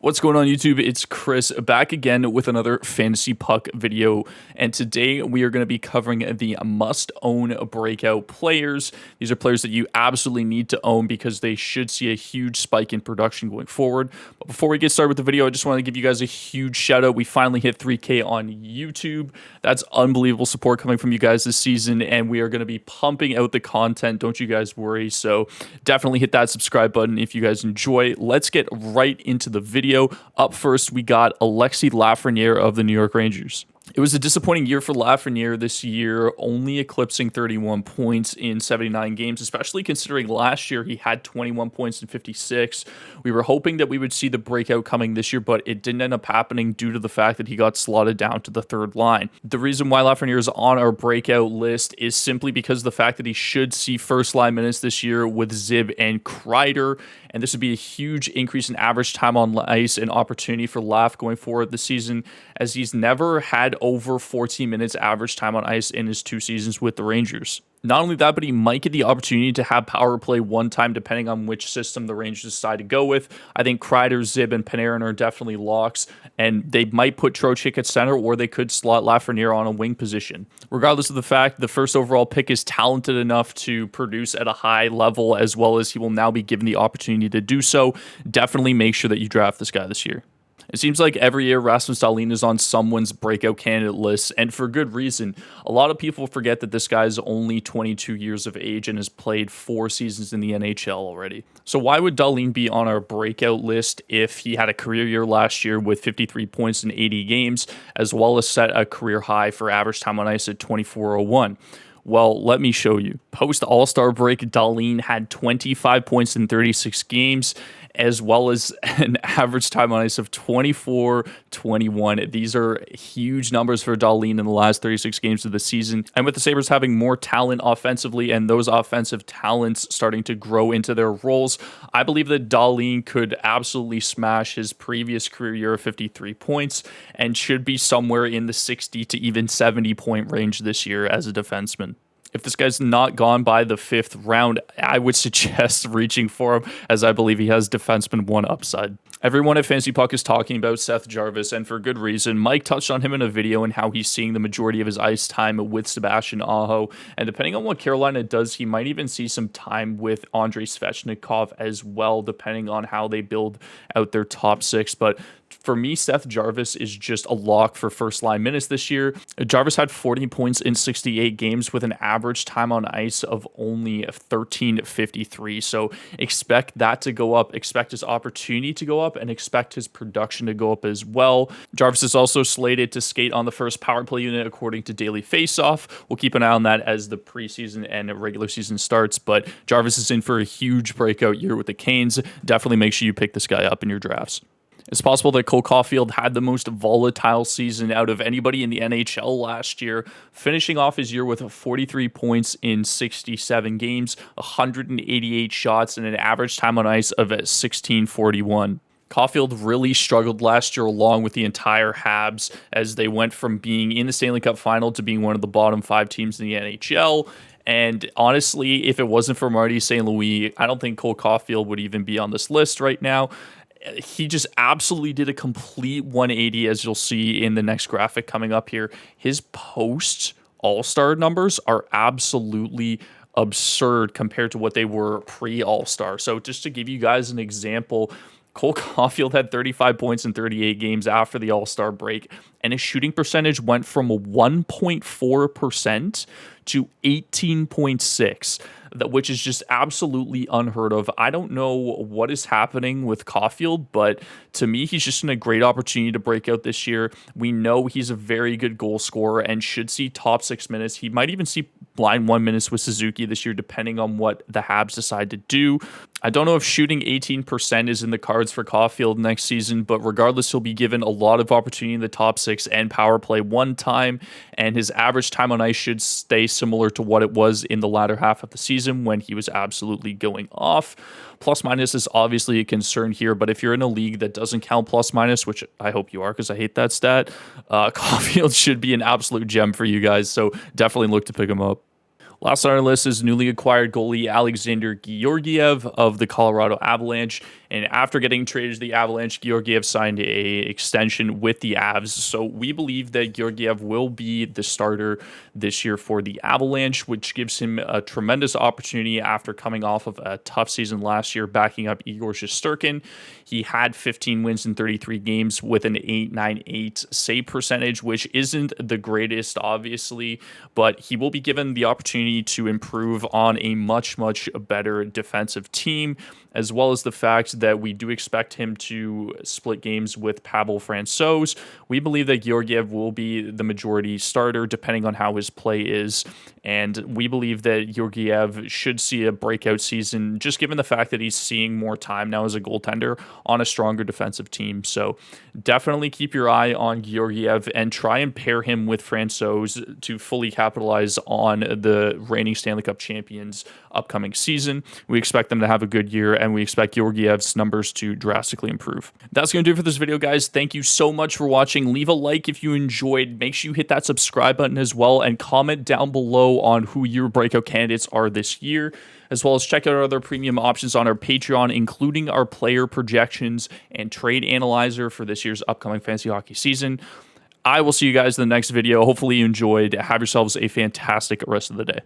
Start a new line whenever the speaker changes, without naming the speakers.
What's going on YouTube? It's Chris back again with another fantasy puck video, and today we are going to be covering the must-own breakout players. These are players that you absolutely need to own because they should see a huge spike in production going forward. But before we get started with the video, I just want to give you guys a huge shout out. We finally hit 3K on YouTube. That's unbelievable support coming from you guys this season, and we are going to be pumping out the content. Don't you guys worry. So definitely hit that subscribe button if you guys enjoy. Let's get right into the video. Up first, we got Alexis Lafreniere of the New York Rangers. It was a disappointing year for Lafreniere this year, only eclipsing 31 points in 79 games, especially considering last year he had 21 points in 56. We were hoping that we would see the breakout coming this year, but it didn't end up happening due to the fact that he got slotted down to the third line. The reason why Lafreniere is on our breakout list is simply because of the fact that he should see first line minutes this year with Zib and Kreider, and this would be a huge increase in average time on ice and opportunity for Laf going forward this season, as he's never had over 14 minutes average time on ice in his 2 seasons with the Rangers. Not only that, but he might get the opportunity to have power play one time depending on which system the Rangers decide to go with. I think Kreider, Zib, and Panarin are definitely locks, and they might put Trocheck at center, or they could slot Lafreniere on a wing position. Regardless of the fact, the first overall pick is talented enough to produce at a high level, as well as he will now be given the opportunity to do so. Definitely make sure that you draft this guy this year. It seems like every year Rasmus Dahlin is on someone's breakout candidate list, and for good reason. A lot of people forget that this guy is only 22 years of age and has played 4 seasons in the NHL already. So why would Dahlin be on our breakout list if he had a career year last year with 53 points in 80 games, as well as set a career high for average time on ice at 24:01? Well, let me show you. Post All-Star break, Dahlin had 25 points in 36 games, as well as an average time on ice of 24:21. These are huge numbers for Dahlin in the last 36 games of the season. And with the Sabres having more talent offensively and those offensive talents starting to grow into their roles, I believe that Dahlin could absolutely smash his previous career year of 53 points and should be somewhere in the 60 to even 70 point range this year as a defenseman. If this guy's not gone by the 5th round, I would suggest reaching for him, as I believe he has defenseman 1 upside. Everyone at Fantasy Puck is talking about Seth Jarvis, and for good reason. Mike touched on him in a video and how he's seeing the majority of his ice time with Sebastian Aho, and depending on what Carolina does, he might even see some time with Andrei Svechnikov as well, depending on how they build out their top 6. But for me, Seth Jarvis is just a lock for first-line minutes this year. Jarvis had 40 points in 68 games with an average time on ice of only 13:53. So expect that to go up, expect his opportunity to go up, and expect his production to go up as well. Jarvis is also slated to skate on the first power play unit according to Daily Faceoff. We'll keep an eye on that as the preseason and regular season starts, but Jarvis is in for a huge breakout year with the Canes. Definitely make sure you pick this guy up in your drafts. It's possible that Caufield had the most volatile season out of anybody in the NHL last year, finishing off his year with 43 points in 67 games, 188 shots, and an average time on ice of 16:41. Caufield really struggled last year along with the entire Habs as they went from being in the Stanley Cup final to being one of the bottom 5 teams in the NHL. And honestly, if it wasn't for Marty St. Louis, I don't think Cole Caufield would even be on this list right now. He just absolutely did a complete 180, as you'll see in the next graphic coming up here. His post All-Star numbers are absolutely absurd compared to what they were pre-All-Star. So just to give you guys an example, Cole Caufield had 35 points in 38 games after the All-Star break, and his shooting percentage went from 1.4% to 18.6%, which is just absolutely unheard of. I don't know what is happening with Caufield, but to me, he's just in a great opportunity to break out this year. We know he's a very good goal scorer and should see top 6 minutes. He might even see line 1 minutes with Suzuki this year, depending on what the Habs decide to do. I don't know if shooting 18% is in the cards for Caufield next season, but regardless, he'll be given a lot of opportunity in the top 6 and power play one time, and his average time on ice should stay similar to what it was in the latter half of the season when he was absolutely going off. Plus minus is obviously a concern here, but if you're in a league that doesn't count plus minus, which I hope you are because I hate that stat, Caufield should be an absolute gem for you guys, so definitely look to pick him up. Last on our list is newly acquired goalie Alexander Georgiev of the Colorado Avalanche. And after getting traded to the Avalanche, Georgiev signed a extension with the Avs. So we believe that Georgiev will be the starter this year for the Avalanche, which gives him a tremendous opportunity after coming off of a tough season last year, backing up Igor Shesterkin. He had 15 wins in 33 games with an .898 save percentage, which isn't the greatest, obviously, but he will be given the opportunity to improve on a much better defensive team, as well as the fact that we do expect him to split games with Pavel Francouz. We believe that Georgiev will be the majority starter depending on how his play is, and we believe that Georgiev should see a breakout season just given the fact that he's seeing more time now as a goaltender on a stronger defensive team. So definitely keep your eye on Georgiev and try and pair him with Francouz to fully capitalize on the reigning Stanley Cup champions upcoming season. We expect them to have a good year, and we expect Georgiev's numbers to drastically improve. That's going to do it for this video, guys. Thank you so much for watching. Leave a like if you enjoyed. Make sure you hit that subscribe button as well, and comment down below on who your breakout candidates are this year, as well as check out our other premium options on our Patreon, including our player projections and trade analyzer for this year's upcoming fantasy hockey season. I will see you guys in the next video. Hopefully you enjoyed. Have yourselves a fantastic rest of the day.